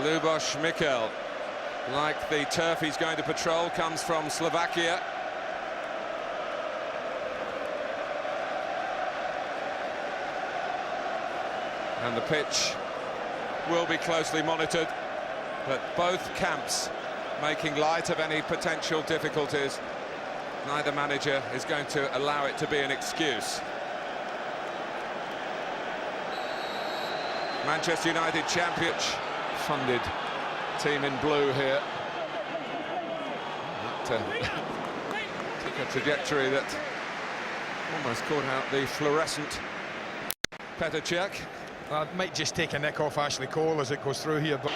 Luboš Mikel, like the turf he's going to patrol, comes from Slovakia. And the pitch will be closely monitored, but both camps making light of any potential difficulties. Neither manager is going to allow it to be an excuse. Manchester United champions, funded team in blue here. That took a trajectory that almost caught out the fluorescent Petr Cech. Might just take a nick off Ashley Cole as it goes through here, but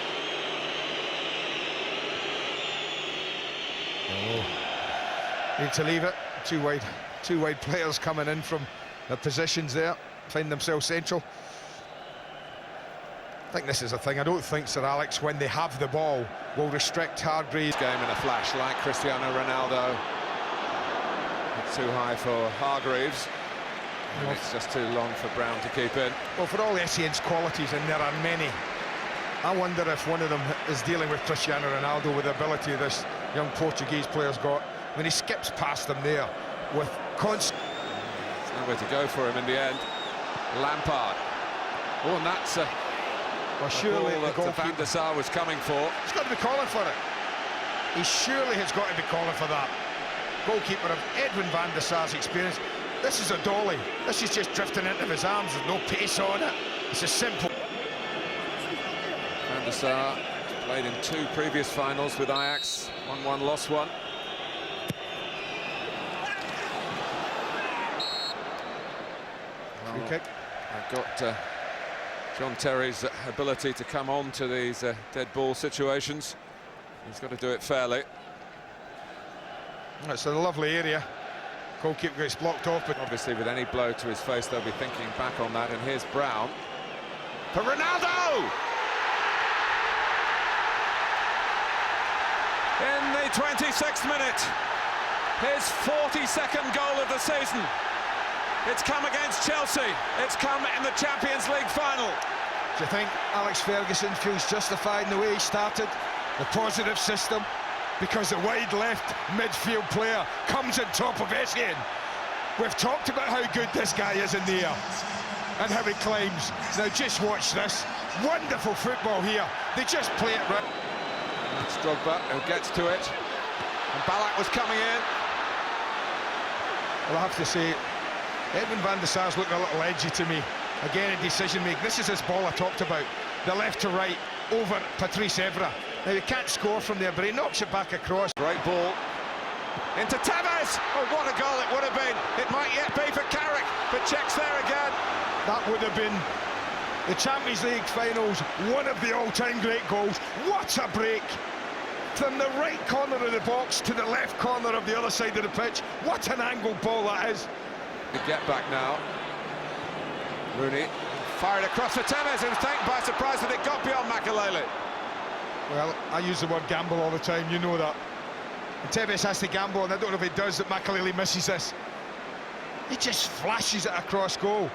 need to leave it. Two wide players coming in from their positions there, find themselves central. I think this is a thing. I don't think Sir Alex, when they have the ball, will restrict Hargreaves. Game in a flash, like Cristiano Ronaldo. It's too high for Hargreaves. And it's just too long for Brown to keep in. Well, for all Essien's qualities, and there are many, I wonder if one of them is dealing with Cristiano Ronaldo with the ability this young Portuguese player's got. When he skips past them there with constant... There's nowhere to go for him in the end. Lampard. Oh, and that's well, surely the goal that Van der Sar was coming for. He's got to be calling for it. He surely has got to be calling for that. Goalkeeper of Edwin Van der Sar's experience. This is a dolly. This is just drifting into his arms. There's no pace on it. It's a simple... Van der Sar played in 2 previous finals with Ajax. 1-1, lost 1. Free kick. I've got John Terry's ability to come on to these dead ball situations. He's got to do it fairly. It's a lovely area. Goalkeeper gets blocked off, but obviously with any blow to his face they'll be thinking back on that. And here's Brown for Ronaldo in the 26th minute, his 42nd goal of the season. It's come against Chelsea. It's come in the Champions League final. Do you think Alex Ferguson feels justified in the way he started? The positive system? Because the wide left midfield player comes on top of Essien. We've talked about how good this guy is in the air and how he climbs. Now just watch this. Wonderful football here. They just play it right. That's Drogba who gets to it. And Ballack was coming in. Well, I have to say, Edwin Van der Sar's looking a little edgy to me. Again, in decision-making. This is his ball I talked about. The left to right over Patrice Evra. Now, he can't score from there, but he knocks it back across. Great ball into Tevez. Oh, what a goal it would have been. It might yet be for Carrick, but Cech's there again. That would have been the Champions League finals, one of the all-time great goals. What a break! From the right corner of the box to the left corner of the other side of the pitch. What an angled ball that is. The get back now. Rooney fired across for Tevez, and was taken by surprise that it got beyond Makelele. Well, I use the word gamble all the time, you know that. And Tevez has to gamble, and I don't know if he does, that Makelele misses this. He just flashes it across goal.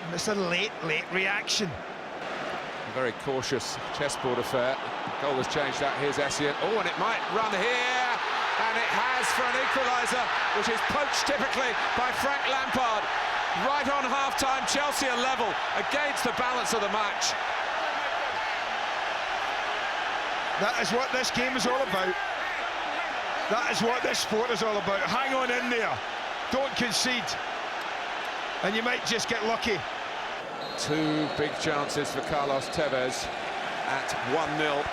And it's a late reaction. A very cautious chessboard affair. Goal has changed that. Here's Essien. Oh, and it might run here. And it has for an equaliser, which is poached typically by Frank Lampard. Right on half-time, Chelsea are level against the balance of the match. That is what this game is all about. That is what this sport is all about. Hang on in there. Don't concede. And you might just get lucky. 2 big chances for Carlos Tevez at 1-0,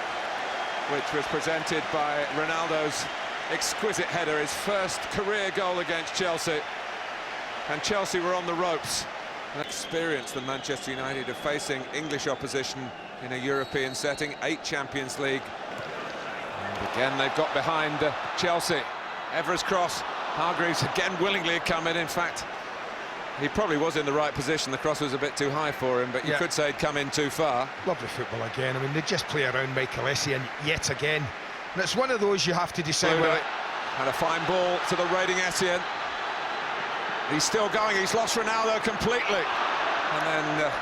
which was presented by Ronaldo's exquisite header, his first career goal against Chelsea. And Chelsea were on the ropes. An experience than Manchester United of facing English opposition in a European setting, 8 Champions League. And again, they've got behind Chelsea. Evra's cross. Hargreaves again willingly had come in fact, he probably was in the right position. The cross was a bit too high for him, but you could say he'd come in too far. Lovely football again. I mean, they just play around Michael Essien yet again. And it's one of those you have to decide whether... And a fine ball to the raiding Essien. He's still going, he's lost Ronaldo completely. And then...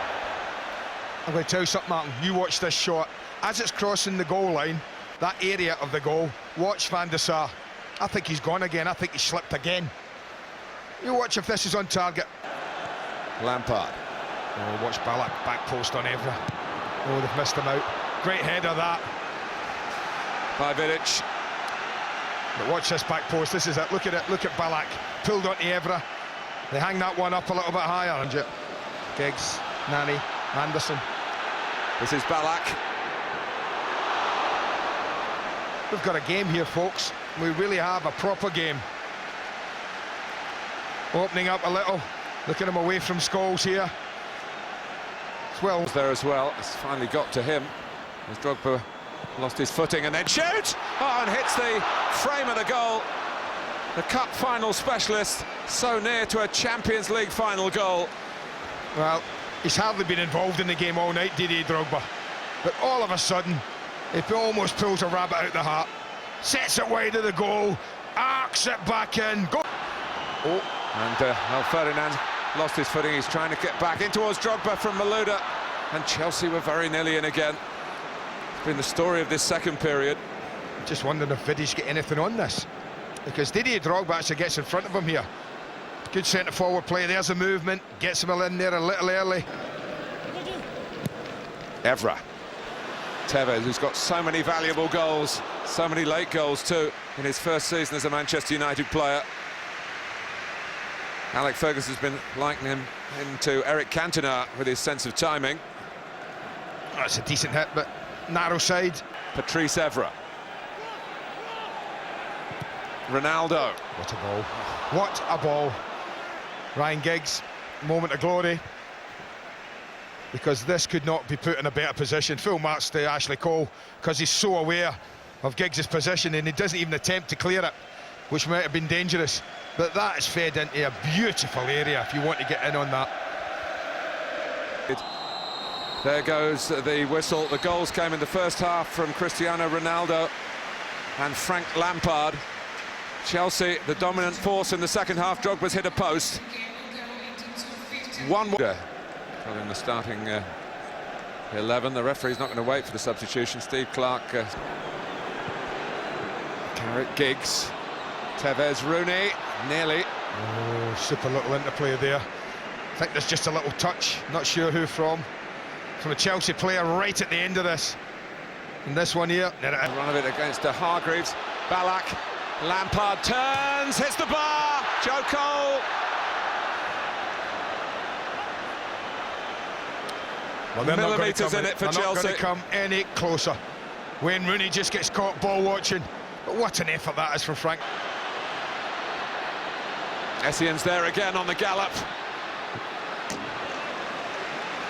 I'm going to tell you something, Martin. You watch this shot. as it's crossing the goal line, that area of the goal, watch Van der Sar. I think he's gone again. I think he slipped again. You watch if this is on target. Lampard. Oh, watch Ballack, back post on Evra. Oh, they've missed him out. Great header that. By Vidic. But watch this back post, this is it. Look at it, look at Ballack. Pulled onto Evra. They hang that one up a little bit higher. Giggs, Nani, Anderson. This is Ballack. We've got a game here, folks. We really have a proper game. Opening up a little. Looking him away from Scholes here. Well, there as well. It's finally got to him as Drogba lost his footing and then shoots! Oh, and hits the frame of the goal. The cup final specialist, so near to a Champions League final goal. Well, he's hardly been involved in the game all night, Didier Drogba. But all of a sudden, he almost pulls a rabbit out the hat. Sets it wide of the goal, arcs it back in. Go. Oh, and well, Ferdinand lost his footing. He's trying to get back in towards Drogba from Malouda. And Chelsea were very nearly in again. It's been the story of this second period. Just wondering if Vidic get anything on this. Because Didier Drogba actually gets in front of him here. Good centre-forward play, there's a movement. Gets him in there a little early. Evra. Tevez, who's got so many valuable goals, so many late goals too, in his first season as a Manchester United player. Alex Ferguson has been likening him into Eric Cantona with his sense of timing. That's a decent hit, but narrow side. Patrice Evra. Ronaldo. What a ball. What a ball. Ryan Giggs, moment of glory. Because this could not be put in a better position. Full marks to Ashley Cole, because he's so aware of Giggs' position and he doesn't even attempt to clear it, which might have been dangerous. But that is fed into a beautiful area if you want to get in on that. There goes the whistle. The goals came in the first half from Cristiano Ronaldo and Frank Lampard. Chelsea, the dominant force in the second half. Drogba's hit a post. 1-1. In the starting 11, the referee's not going to wait for the substitution. Steve Clark, Carrot, Giggs, Tevez, Rooney, nearly. Oh, super little interplay there. I think there's just a little touch, not sure who from a Chelsea player right at the end of this. And this one here, run of it against Hargreaves. Ballack, Lampard turns, hits the bar. Joe Cole. Well, they're millimetres in it for Chelsea. Not going to come any closer. Wayne Rooney just gets caught ball watching. But what an effort that is from Frank. Essien's there again on the gallop.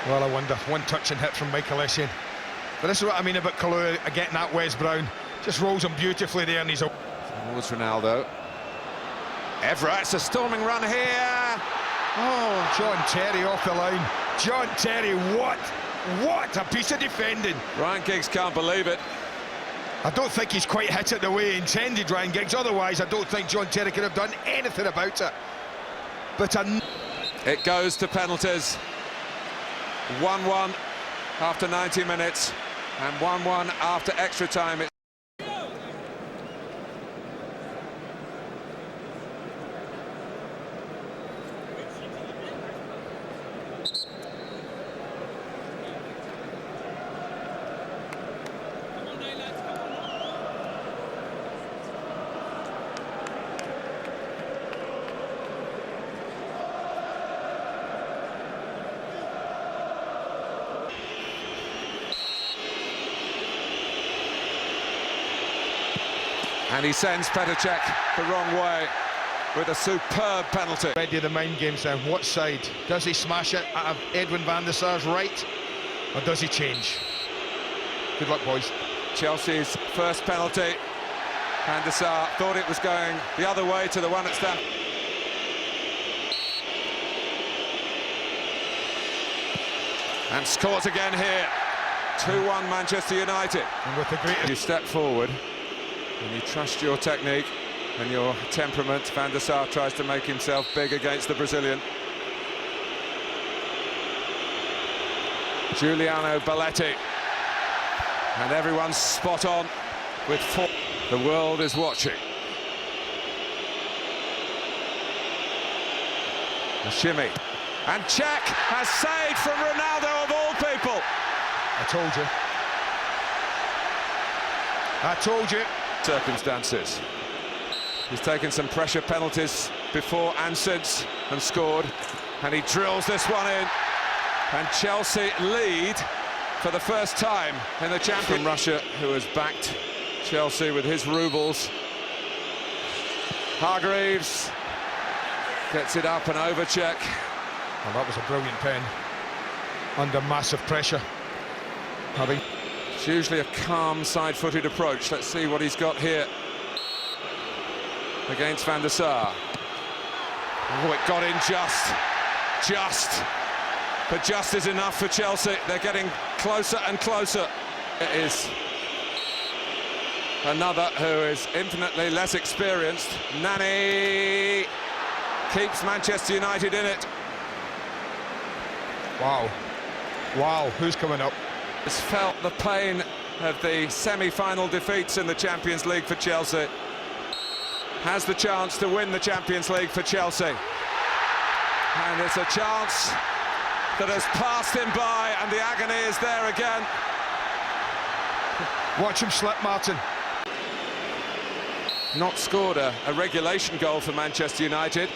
Well, I wonder, one touch and hit from Michael Essien. But this is what I mean about Kalou getting that Wes Brown. Just rolls him beautifully there and he's up. Towards Ronaldo. Evra, it's a storming run here. Oh, John Terry off the line. John Terry, what a piece of defending. Ryan Giggs can't believe it. I don't think he's quite hit it the way he intended, Ryan Giggs. Otherwise, I don't think John Terry could have done anything about it. But it goes to penalties. 1-1 after 90 minutes and 1-1 after extra time. And he sends Petr Cech the wrong way with a superb penalty. Ready the mind games now. What side? Does he smash it out of Edwin van der Sar's right? Or does he change? Good luck, boys. Chelsea's first penalty. Van der Sar thought it was going the other way to the one at Stamford. And scores again here. 2-1 Manchester United. And with the greatest... You step forward and you trust your technique and your temperament. Van der Sar tries to make himself big against the Brazilian. Giuliano Belletti. And everyone's spot on with 4. The world is watching. A shimmy. And Czech has saved from Ronaldo of all people. I told you. I told you. Circumstances. He's taken some pressure penalties before and since and scored. And he drills this one in. And Chelsea lead for the first time in the champion. From Russia, who has backed Chelsea with his rubles. Hargreaves gets it up and over Czech. Well, that was a brilliant pen. Under massive pressure. It's usually a calm, side-footed approach. Let's see what he's got here against Van der Sar. Oh, it got in just. But just is enough for Chelsea. They're getting closer and closer. It is another who is infinitely less experienced. Nani keeps Manchester United in it. Wow, who's coming up? Has felt the pain of the semi-final defeats in the Champions League for Chelsea. Has the chance to win the Champions League for Chelsea. And it's a chance that has passed him by, and the agony is there again. Watch him slip, Martin. Not scored a regulation goal for Manchester United,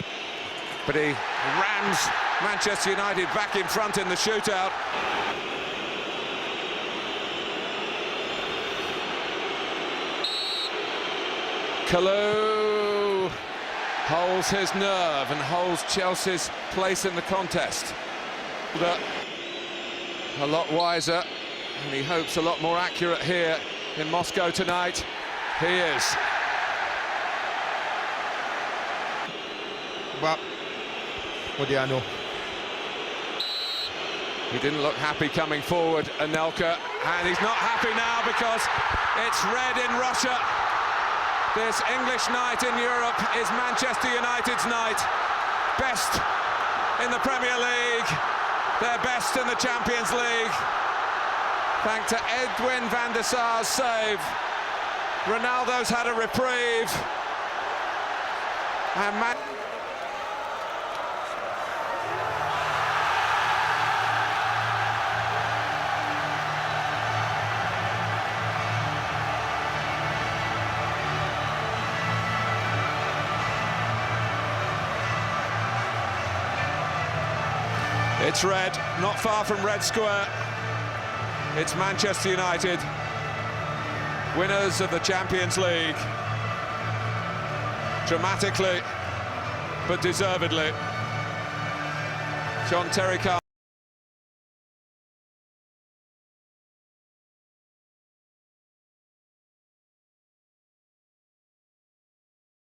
but he rams Manchester United back in front in the shootout. Kalou holds his nerve and holds Chelsea's place in the contest. A lot wiser, and he hopes a lot more accurate here in Moscow tonight. He is. Well, what do I know? He didn't look happy coming forward, Anelka, and he's not happy now because it's red in Russia. This English night in Europe is Manchester United's night. Best in the Premier League, their best in the Champions League. Thanks to Edwin van der Sar's save. Ronaldo's had a reprieve. And it's red, not far from Red Square. It's Manchester United, winners of the Champions League. Dramatically, but deservedly. John Terry